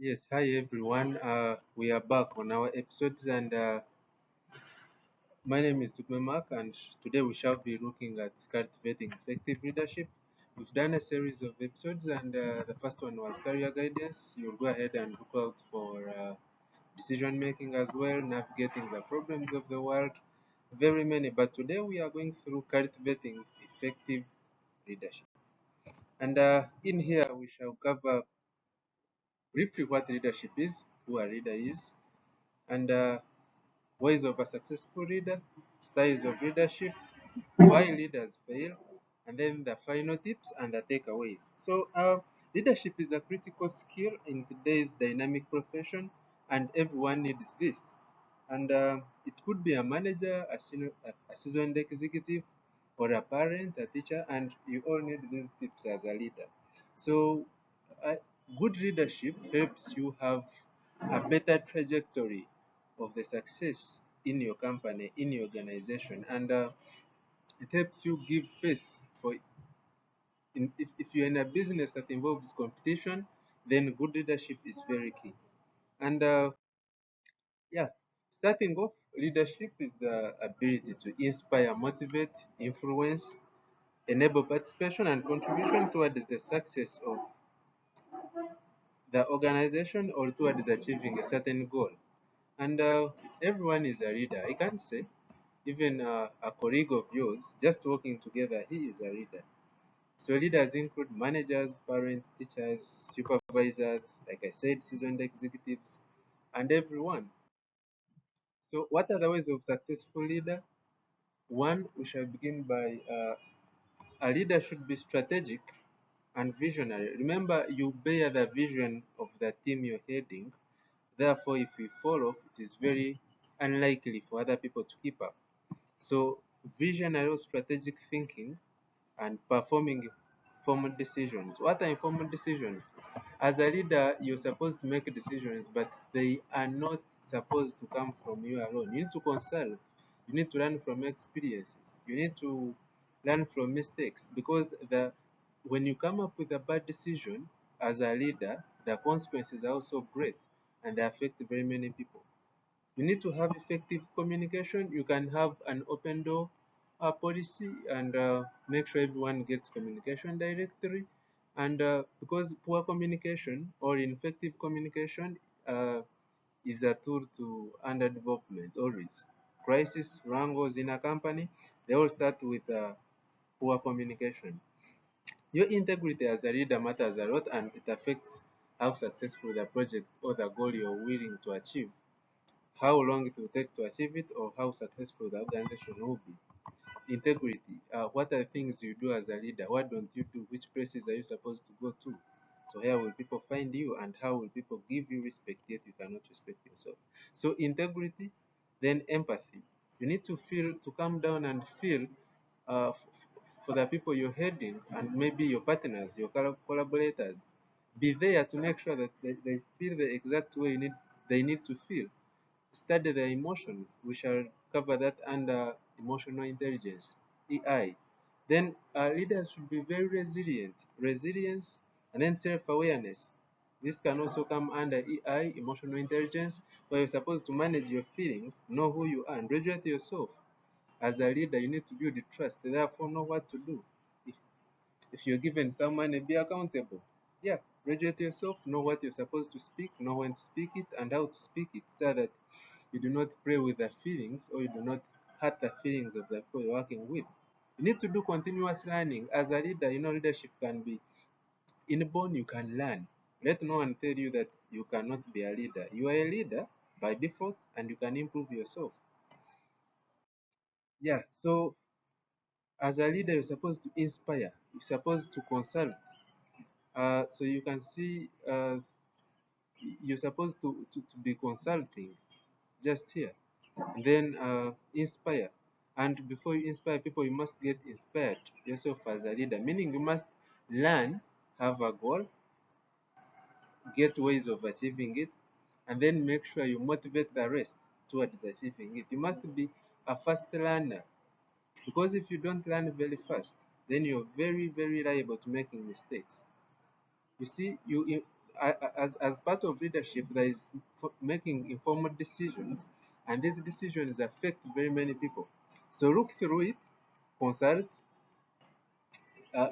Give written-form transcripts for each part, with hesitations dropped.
Yes, hi everyone. We are back on our episodes, and my name is TUGUME, and today we shall be looking at cultivating effective leadership. We've done a series of episodes, and the first one was career guidance. You'll go ahead and look out for decision making as well, navigating the problems of the world, very many. But today we are going through cultivating effective leadership, and in here we shall cover briefly what leadership is, who a leader is, and ways of a successful leader, styles of leadership, why leaders fail, and then the final tips and the takeaways. So, leadership is a critical skill in today's dynamic profession, and everyone needs this. And it could be a manager, a seasoned executive, or a parent, a teacher, and you all need these tips as a leader. So, uh, good leadership helps you have a better trajectory of the success in your company, in your organization, and it helps you give face for if you're in a business that involves competition, then good leadership is very key. And yeah, starting off, leadership is the ability to inspire, motivate, influence, enable participation and contribution towards the success of the organization or towards achieving a certain goal. And everyone is a leader. I can't say even a colleague of yours, just working together, he is a leader. So leaders include managers, parents, teachers, supervisors, like I said, seasoned executives, and everyone. So what are the ways of successful leader? One, we shall begin by a leader should be strategic and visionary. Remember, you bear the vision of the team you're heading. Therefore, if you fall off, it is very unlikely for other people to keep up. So, visionary or strategic thinking and performing informed decisions. What are informed decisions? As a leader, you're supposed to make decisions, but they are not supposed to come from you alone. You need to consult. You need to learn from experiences. You need to learn from mistakes because the when you come up with a bad decision as a leader, the consequences are also great and they affect very many people. You need to have effective communication. You can have an open door policy and make sure everyone gets communication directly. And because poor communication or ineffective communication is a tool to underdevelopment always. Crisis wrangles in a company, they all start with poor communication. Your integrity as a leader matters a lot and it affects how successful the project or the goal you're willing to achieve, how long it will take to achieve it, or how successful the organization will be. Integrity. What are things you do as a leader? What don't you do? Which places are you supposed to go to? So here will people find you and how will people give you respect yet you cannot respect yourself? So integrity, then empathy. You need to feel, to come down and feel for the people you're heading and maybe your partners, your collaborators. Be there to make sure that they feel the exact way they need to feel. Study their emotions. We shall cover that under emotional intelligence, EI. Then leaders should be very resilient, resilience, and then self-awareness. This can also come under EI, emotional intelligence, where you're supposed to manage your feelings, know who you are, and regulate yourself. As a leader, you need to build the trust, therefore know what to do. If, if you're given some money, be accountable. Yeah, regulate yourself, know what you're supposed to speak, know when to speak it, and how to speak it, so that you do not play with the feelings or you do not hurt the feelings of the people you're working with. You need to do continuous learning. As a leader, leadership can be inborn, you can learn. Let no one tell you that you cannot be a leader. You are a leader by default and you can improve yourself. Yeah, so as a leader, you're supposed to inspire, you're supposed to consult. So you can see you're supposed to be consulting just here. And then inspire. And before you inspire people, you must get inspired yourself as a leader, meaning you must learn, have a goal, get ways of achieving it, and then make sure you motivate the rest towards achieving it. You must be a fast learner because if you don't learn very fast, then you're very, very liable to making mistakes. You see, as part of leadership, there is making informed decisions, and these decisions affect very many people. So look through it, consult. Uh,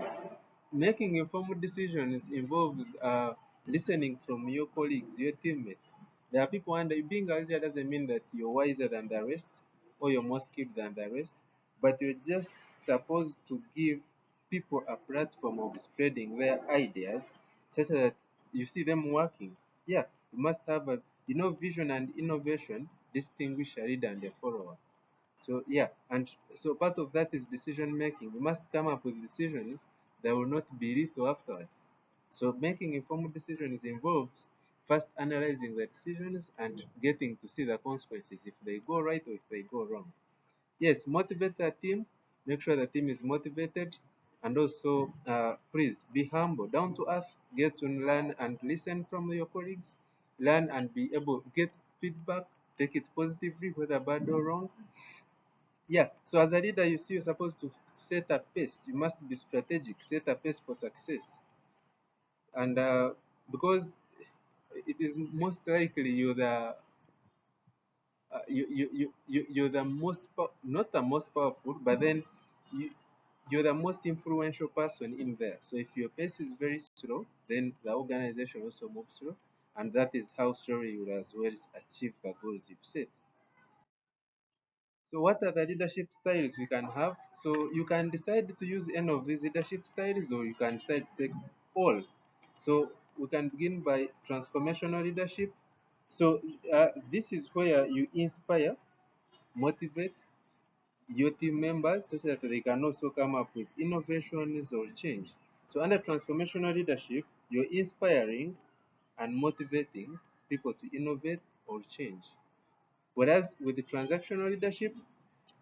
Making informed decisions involves listening from your colleagues, your teammates. There are people, and being a leader doesn't mean that you're wiser than the rest or you're more skilled than the rest, but you're just supposed to give people a platform of spreading their ideas such that you see them working. Yeah, you must have a, vision and innovation distinguish a leader and a follower. So yeah, and so part of that is decision making. You must come up with decisions that will not be lethal afterwards. So making informed decisions involves first analyzing the decisions and getting to see the consequences if they go right or if they go wrong. Yes, motivate the team. Make sure the team is motivated, and also please be humble, down to earth. Get to learn and listen from your colleagues. Learn and be able to get feedback. Take it positively, whether bad or wrong. Yeah, so as a leader, you see, you're supposed to set a pace. You must be strategic, set a pace for success. And because it is most likely you're the most, not the most powerful, but then you, you're the most influential person in there. So if your pace is very slow, then the organization also moves slow. And that is how slowly you will as well achieve the goals you've set. So what are the leadership styles we can have? So you can decide to use any of these leadership styles or you can decide to take all. So we can begin by transformational leadership. So this is where you inspire, motivate your team members such that they can also come up with innovations or change. So under transformational leadership, you're inspiring and motivating people to innovate or change. Whereas with the transactional leadership,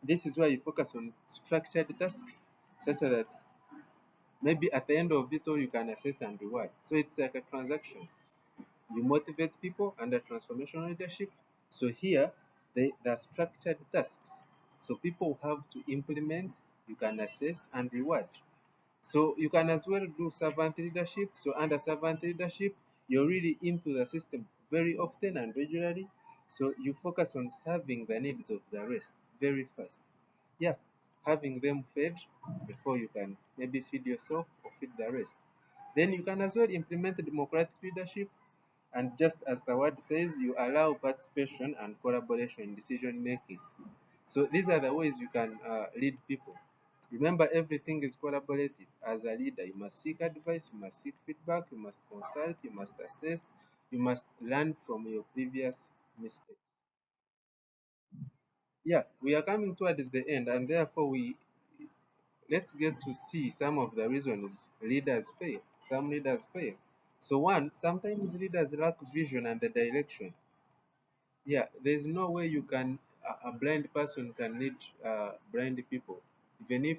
this is where you focus on structured tasks such that maybe at the end of it all you can assess and reward. So it's like a transaction. You motivate people under transformational leadership. So here the structured tasks. So people have to implement, you can assess and reward. So you can as well do servant leadership. So under servant leadership, you're really into the system very often and regularly. So you focus on serving the needs of the rest very fast. Yeah, having them fed before you can maybe feed yourself or feed the rest. Then you can as well implement democratic leadership, and just as the word says, you allow participation and collaboration in decision making. So these are the ways you can lead people. Remember, everything is collaborative. As a leader, you must seek advice, you must seek feedback, you must consult, you must assess, you must learn from your previous mistakes. Yeah, we are coming towards the end, and therefore let's get to see some of the reasons leaders fail. Some leaders fail. So one, sometimes leaders lack vision and the direction. Yeah, there's no way you can a blind person can lead blind people. Even if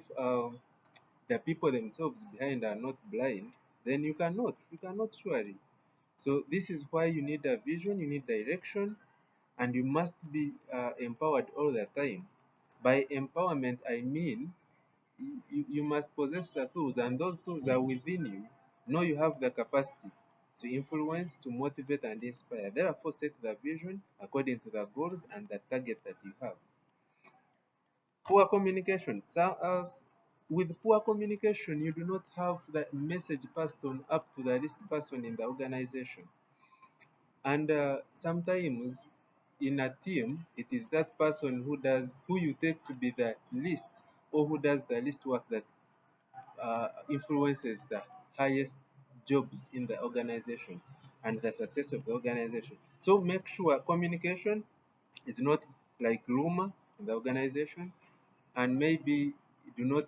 the people themselves behind are not blind, then you cannot surely. So this is why you need a vision, you need direction, and you must be empowered all the time. By empowerment, I mean you must possess the tools, and those tools are within you. Know you have the capacity to influence, to motivate, and inspire. Therefore, set the vision according to the goals and the target that you have. Poor communication. So, with poor communication, you do not have the message passed on up to the least person in the organization. And sometimes in a team, it is that person who you take to be the least or who does the least work that influences the highest jobs in the organization and the success of the organization. So make sure communication is not like rumor in the organization, and maybe do not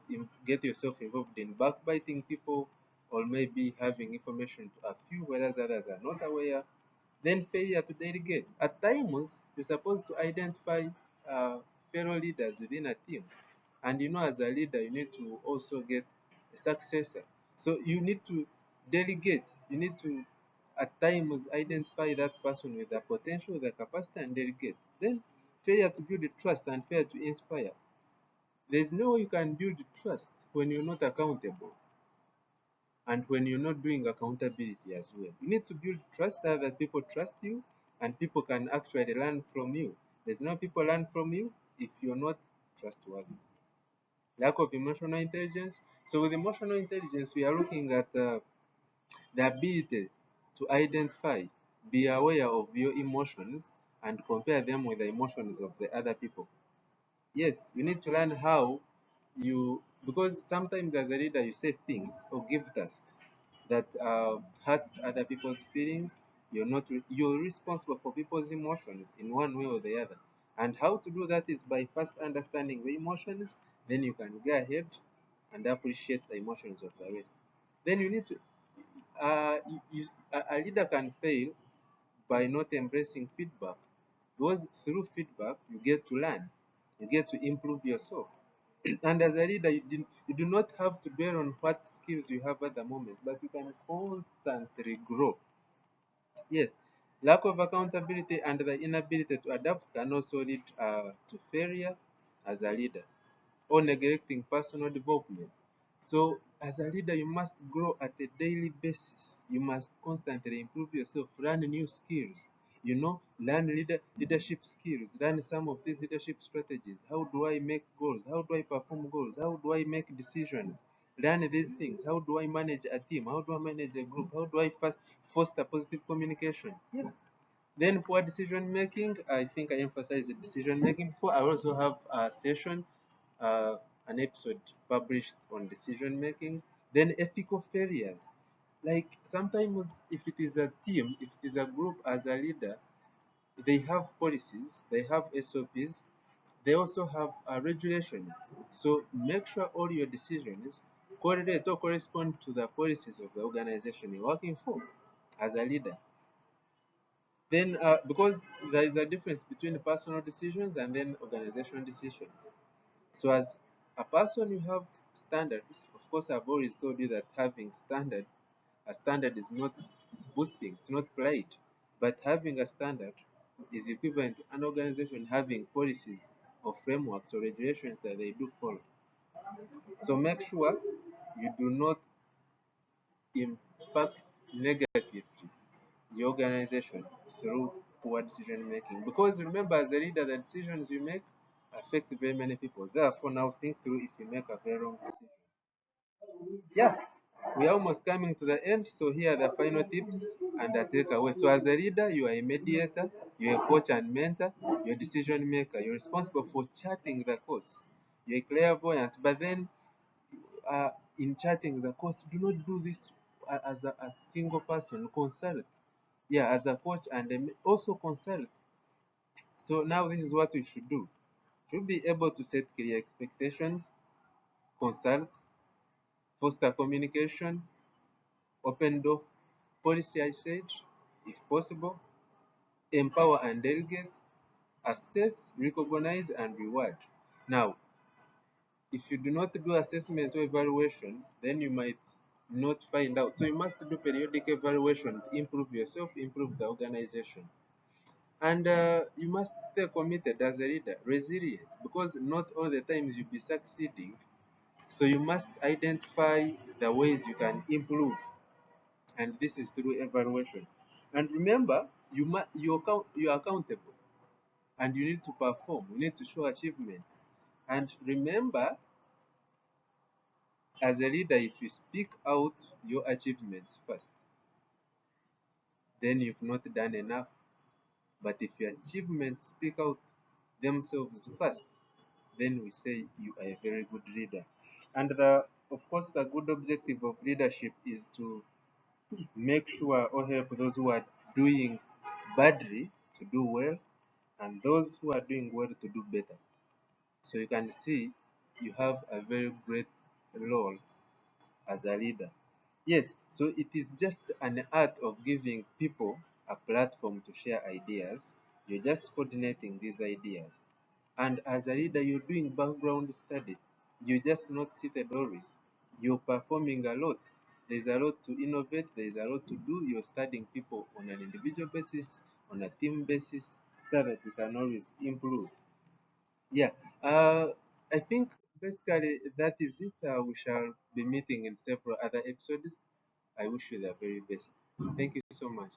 get yourself involved in backbiting people or maybe having information to a few whereas others are not aware. Then failure to delegate. At times, you're supposed to identify uh, fellow leaders within a team. And as a leader, you need to also get a successor. So you need to delegate. You need to, at times, identify that person with the potential, the capacity, and delegate. Then failure to build trust and failure to inspire. There's no way you can build trust when you're not accountable. And when you're not doing accountability as well, you need to build trust so that people trust you and people can actually learn from you. There's no people learn from you if you're not trustworthy. Lack of emotional intelligence. So with emotional intelligence, we are looking at the ability to identify, be aware of your emotions and compare them with the emotions of the other people. Yes, you need to learn how you, because sometimes as a leader you say things or give tasks that hurt other people's feelings. You're responsible for people's emotions in one way or the other. And how to do that is by first understanding the emotions, then you can go ahead and appreciate the emotions of the rest. Then you need to a leader can fail by not embracing feedback, because through feedback you get to learn, you get to improve yourself. And as a leader, you do not have to dwell on what skills you have at the moment, but you can constantly grow. Yes, lack of accountability and the inability to adapt can also lead to failure as a leader, or neglecting personal development. So, as a leader, you must grow at a daily basis. You must constantly improve yourself, learn new skills, learn leadership skills, learn some of these leadership strategies. How do I make goals? How do I perform goals? How do I make decisions? Learn these things. How do I manage a team? How do I manage a group? How do I foster positive communication? Yeah. Then for decision making, I think I emphasize the decision making. Before, I also have a session, uh, an episode published on decision making. Then ethical failures. Like sometimes, if it is a team, if it is a group as a leader, they have policies, they have SOPs, they also have regulations. So make sure all your decisions correlate or correspond to the policies of the organization you're working for as a leader. Then, because there is a difference between personal decisions and then organizational decisions. So, as a person, you have standards. Of course, I've always told you that having a standard is not boosting, it's not pride. But having a standard is equivalent to an organization having policies or frameworks or regulations that they do follow. So, make sure you do not impact negatively the organization through poor decision making. Because remember, as a leader, the decisions you make affect very many people. Therefore, now think through if you make a very wrong decision. Yeah, we are almost coming to the end. So here are the final tips and the takeaway. So as a leader, you are a mediator, you're a coach and mentor, you're a decision maker, you're responsible for charting the course. You're a clairvoyant, but then uh, in charting the course, do not do this as a single person. Consult, yeah, as a coach and also consult. So now this is what we should do. Should be able to set clear expectations, consult, foster communication, open door policy, I said, if possible, empower and delegate, assess, recognize, and reward. Now, if you do not do assessment or evaluation, then you might not find out. So you must do periodic evaluation to improve yourself, improve the organization. And you must stay committed as a leader, resilient, because not all the times you'll be succeeding. So you must identify the ways you can improve, and this is through evaluation. And remember, you're accountable, and you need to perform. You need to show achievements. And remember, as a leader, if you speak out your achievements first, then you've not done enough. But if your achievements speak out themselves first, then we say you are a very good leader. And of course, the good objective of leadership is to make sure or help those who are doing badly to do well, and those who are doing well to do better. So you can see you have a very great role as a leader. Yes, so it is just an art of giving people a platform to share ideas. You're just coordinating these ideas. And as a leader, you're doing background study. You're just not seated always. You're performing a lot. There's a lot to innovate, there's a lot to do. You're studying people on an individual basis, on a team basis, so that you can always improve. Yeah, I think basically that is it. We shall be meeting in several other episodes. I wish you the very best. Thank you so much.